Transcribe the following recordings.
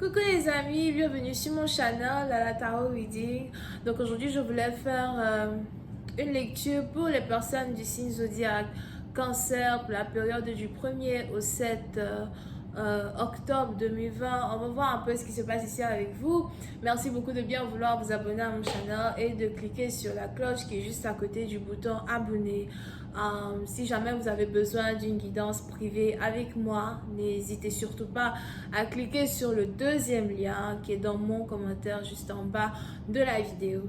Coucou les amis, bienvenue sur mon channel la Tarot Reading. Donc aujourd'hui je voulais faire une lecture pour les personnes du signe zodiaque Cancer pour la période du 1er au 7 octobre 2020. On va voir un peu ce qui se passe ici avec vous. Merci beaucoup de bien vouloir vous abonner à mon channel et de cliquer sur la cloche qui est juste à côté du bouton abonner. Si jamais vous avez besoin d'une guidance privée avec moi, n'hésitez surtout pas à cliquer sur le deuxième lien qui est dans mon commentaire juste en bas de la vidéo.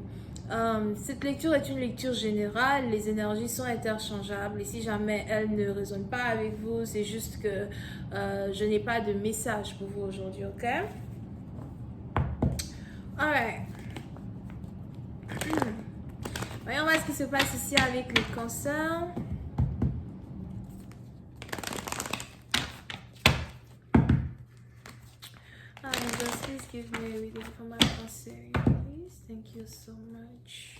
Cette lecture est une lecture générale, les énergies sont interchangeables et si jamais elles ne résonnent pas avec vous, c'est juste que je n'ai pas de message pour vous aujourd'hui, ok? Alright. Voyons voir ce qui se passe ici avec les cancers. Just please give me a reading for my cancer, please. Thank you so much.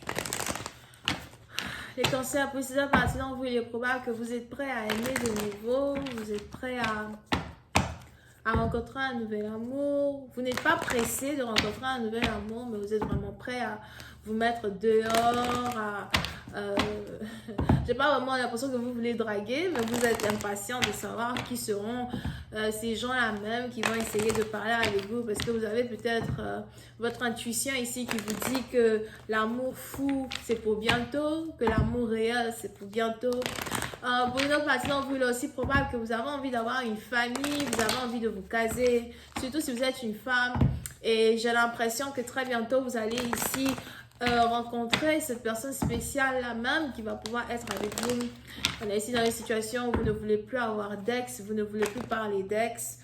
Les cancers, précisément maintenant, vous, il est probable que vous êtes prêts à aimer de nouveau. Vous êtes prêts à rencontrer un nouvel amour. Vous n'êtes pas pressé de rencontrer un nouvel amour, mais vous êtes vraiment prêt à vous mettre dehors, j'ai pas vraiment l'impression que vous voulez draguer, mais vous êtes impatient de savoir qui seront ces gens-là même qui vont essayer de parler avec vous parce que vous avez peut-être votre intuition ici qui vous dit que l'amour fou c'est pour bientôt, que l'amour réel c'est pour bientôt. Pour une autre partie d'entre vous, il est aussi probable que vous avez envie d'avoir une famille, vous avez envie de vous caser, surtout si vous êtes une femme. Et j'ai l'impression que très bientôt, vous allez ici rencontrer cette personne spéciale là même qui va pouvoir être avec vous. On est ici dans une situation où vous ne voulez plus avoir d'ex, vous ne voulez plus parler d'ex.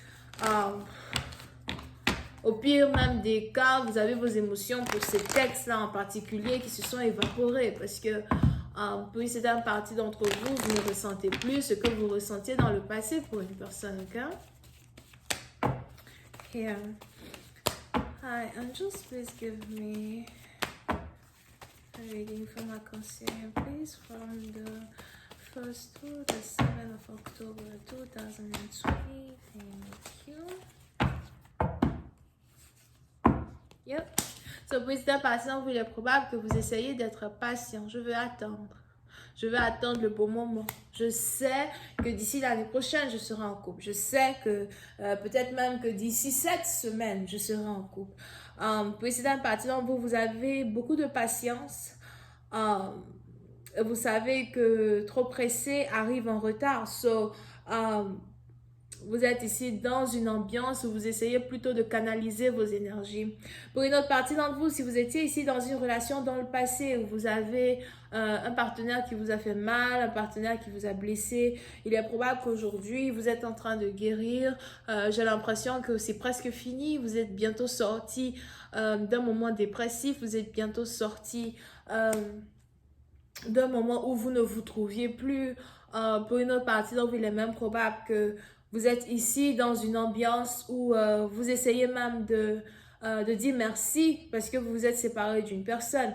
Au pire même des cas, vous avez vos émotions pour ces textes-là en particulier qui se sont évaporés parce que pour une certaine partie d'entre vous, vous ne ressentez plus ce que vous ressentiez dans le passé pour une personne, ok? Here. Hi, angels, please give me a reading for my cancer, please, from the 1st to the 7th of October 2020. Thank you. Yep. So, pour cette patient, il est probable que vous essayez d'être patient. Je veux attendre. Je veux attendre le bon moment. Je sais que d'ici l'année prochaine, je serai en couple. Je sais que peut-être même que d'ici 7 semaines, je serai en couple. Pour cette patient, vous avez beaucoup de patience. Vous savez que trop pressé arrive en retard. So, vous êtes ici dans une ambiance où vous essayez plutôt de canaliser vos énergies. Pour une autre partie d'entre vous, si vous étiez ici dans une relation dans le passé où vous avez un partenaire qui vous a fait mal, un partenaire qui vous a blessé, il est probable qu'aujourd'hui, vous êtes en train de guérir. J'ai l'impression que c'est presque fini. Vous êtes bientôt sorti d'un moment dépressif. Vous êtes bientôt sorti d'un moment où vous ne vous trouviez plus. Pour une autre partie d'entre vous, il est même probable que vous êtes ici dans une ambiance où vous essayez même de dire merci parce que vous vous êtes séparé d'une personne.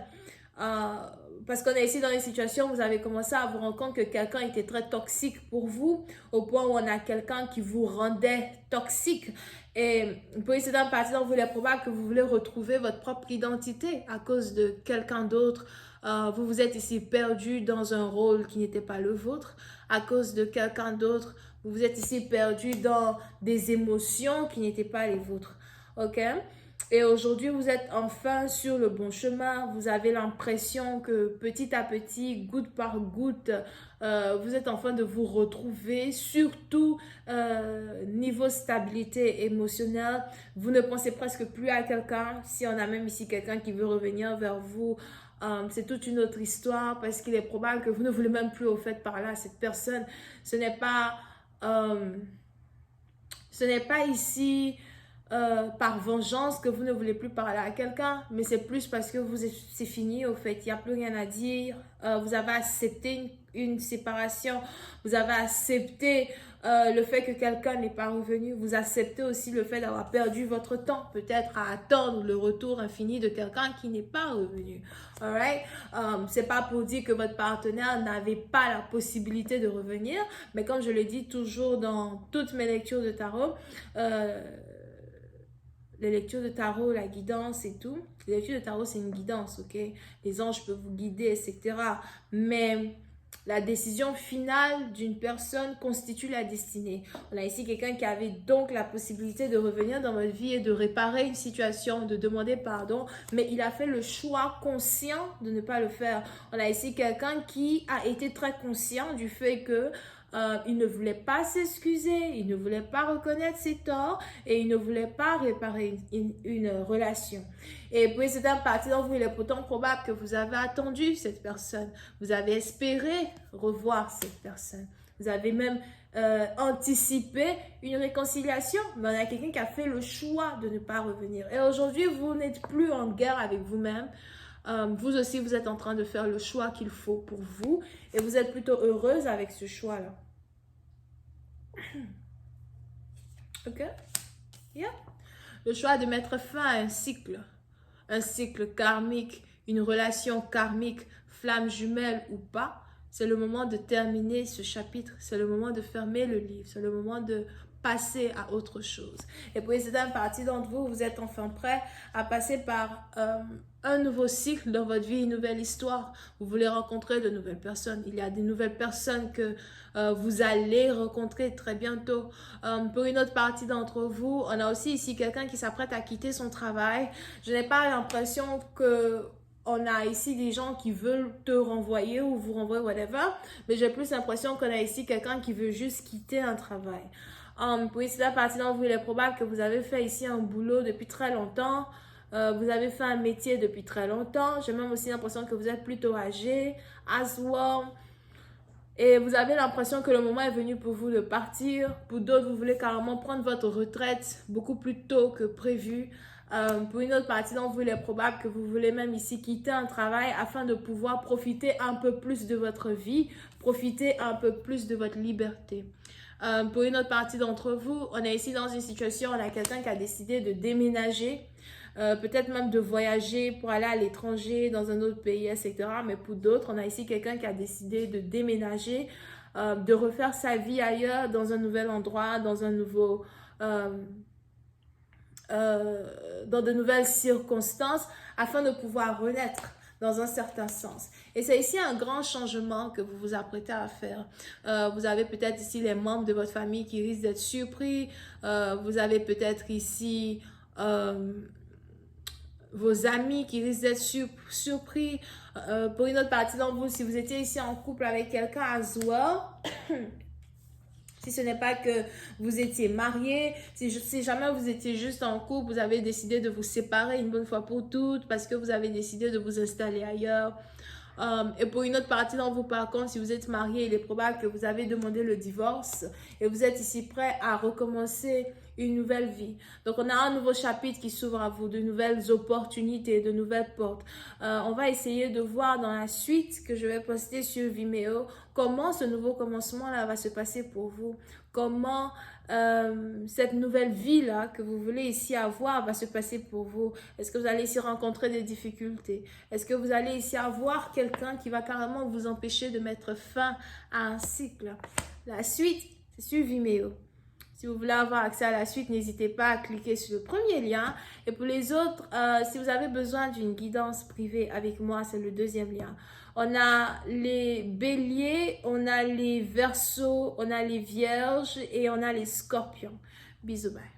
Parce qu'on est ici dans une situation où vous avez commencé à vous rendre compte que quelqu'un était très toxique pour vous, au point où on a quelqu'un qui vous rendait toxique. Et pour une certaine partie d'entre vous, il est probable que vous voulez retrouver votre propre identité à cause de quelqu'un d'autre. Vous vous êtes ici perdu dans un rôle qui n'était pas le vôtre à cause de quelqu'un d'autre. Vous vous êtes ici perdu dans des émotions qui n'étaient pas les vôtres. Ok? Et aujourd'hui, vous êtes enfin sur le bon chemin. Vous avez l'impression que petit à petit, goutte par goutte, vous êtes en train de vous retrouver, surtout niveau stabilité émotionnelle. Vous ne pensez presque plus à quelqu'un. Si on a même ici quelqu'un qui veut revenir vers vous, c'est toute une autre histoire parce qu'il est probable que vous ne voulez même plus au fait parler à cette personne. Ce n'est pas ici par vengeance que vous ne voulez plus parler à quelqu'un, mais c'est plus parce que c'est fini au fait, il n'y a plus rien à dire. Vous avez accepté une séparation, vous avez accepté le fait que quelqu'un n'est pas revenu, vous acceptez aussi le fait d'avoir perdu votre temps, peut-être à attendre le retour infini de quelqu'un qui n'est pas revenu. Alright? C'est pas pour dire que votre partenaire n'avait pas la possibilité de revenir, mais comme je le dis toujours dans toutes mes lectures de tarot, les lectures de tarot, la guidance et tout. Les lectures de tarot, c'est une guidance, ok? Les anges peuvent vous guider, etc. Mais la décision finale d'une personne constitue la destinée. On a ici quelqu'un qui avait donc la possibilité de revenir dans votre vie et de réparer une situation, de demander pardon, mais il a fait le choix conscient de ne pas le faire. On a ici quelqu'un qui a été très conscient du fait que il ne voulait pas s'excuser, il ne voulait pas reconnaître ses torts et il ne voulait pas réparer une relation. Et puis c'est un parti d'entre vous, il est pourtant probable que vous avez attendu cette personne, vous avez espéré revoir cette personne, vous avez même anticipé une réconciliation, mais on a quelqu'un qui a fait le choix de ne pas revenir. Et aujourd'hui, vous n'êtes plus en guerre avec vous-même. Vous aussi, vous êtes en train de faire le choix qu'il faut pour vous et vous êtes plutôt heureuse avec ce choix-là. Ok? Yeah. Le choix de mettre fin à un cycle karmique, une relation karmique, flamme jumelle ou pas, c'est le moment de terminer ce chapitre, c'est le moment de fermer le livre, c'est le moment de passer à autre chose. Et pour certaines parties d'entre vous, vous êtes enfin prêts à passer par un nouveau cycle dans votre vie, une nouvelle histoire. Vous voulez rencontrer de nouvelles personnes. Il y a des nouvelles personnes que vous allez rencontrer très bientôt. Pour une autre partie d'entre vous, on a aussi ici quelqu'un qui s'apprête à quitter son travail. Je n'ai pas l'impression que on a ici des gens qui veulent te renvoyer ou vous renvoyer, whatever. Mais j'ai plus l'impression qu'on a ici quelqu'un qui veut juste quitter un travail. Oui, c'est la partie d'entre vous, il est probable que vous avez fait ici un boulot depuis très longtemps. Vous avez fait un métier depuis très longtemps. J'ai même aussi l'impression que vous êtes plutôt âgé, as well. Et vous avez l'impression que le moment est venu pour vous de partir. Pour d'autres, vous voulez carrément prendre votre retraite beaucoup plus tôt que prévu. Pour une autre partie d'entre vous, il est probable que vous voulez même ici quitter un travail afin de pouvoir profiter un peu plus de votre vie, profiter un peu plus de votre liberté. Pour une autre partie d'entre vous, on est ici dans une situation, on a quelqu'un qui a décidé de déménager, peut-être même de voyager pour aller à l'étranger, dans un autre pays, etc. Mais pour d'autres, on a ici quelqu'un qui a décidé de déménager, de refaire sa vie ailleurs, dans un nouvel endroit, dans un nouveau... dans de nouvelles circonstances, afin de pouvoir renaître dans un certain sens. Et c'est ici un grand changement que vous vous apprêtez à faire. Vous avez peut-être ici les membres de votre famille qui risquent d'être surpris. Vous avez peut-être ici vos amis qui risquent d'être surpris. Pour une autre partie d'entre vous, si vous étiez ici en couple avec quelqu'un as well, si ce n'est pas que vous étiez marié, si jamais vous étiez juste en couple, vous avez décidé de vous séparer une bonne fois pour toutes parce que vous avez décidé de vous installer ailleurs. Et pour une autre partie d'entre vous, par contre, si vous êtes marié, il est probable que vous avez demandé le divorce et vous êtes ici prêt à recommencer une nouvelle vie. Donc, on a un nouveau chapitre qui s'ouvre à vous, de nouvelles opportunités, de nouvelles portes. On va essayer de voir dans la suite que je vais poster sur Vimeo comment ce nouveau commencement-là va se passer pour vous. Comment cette nouvelle vie-là que vous voulez ici avoir va se passer pour vous. Est-ce que vous allez ici rencontrer des difficultés? Est-ce que vous allez ici avoir quelqu'un qui va carrément vous empêcher de mettre fin à un cycle? La suite, c'est sur Vimeo. Si vous voulez avoir accès à la suite, n'hésitez pas à cliquer sur le premier lien. Et pour les autres, si vous avez besoin d'une guidance privée avec moi, c'est le deuxième lien. On a les béliers, on a les verseaux, on a les vierges et on a les scorpions. Bisous, bye.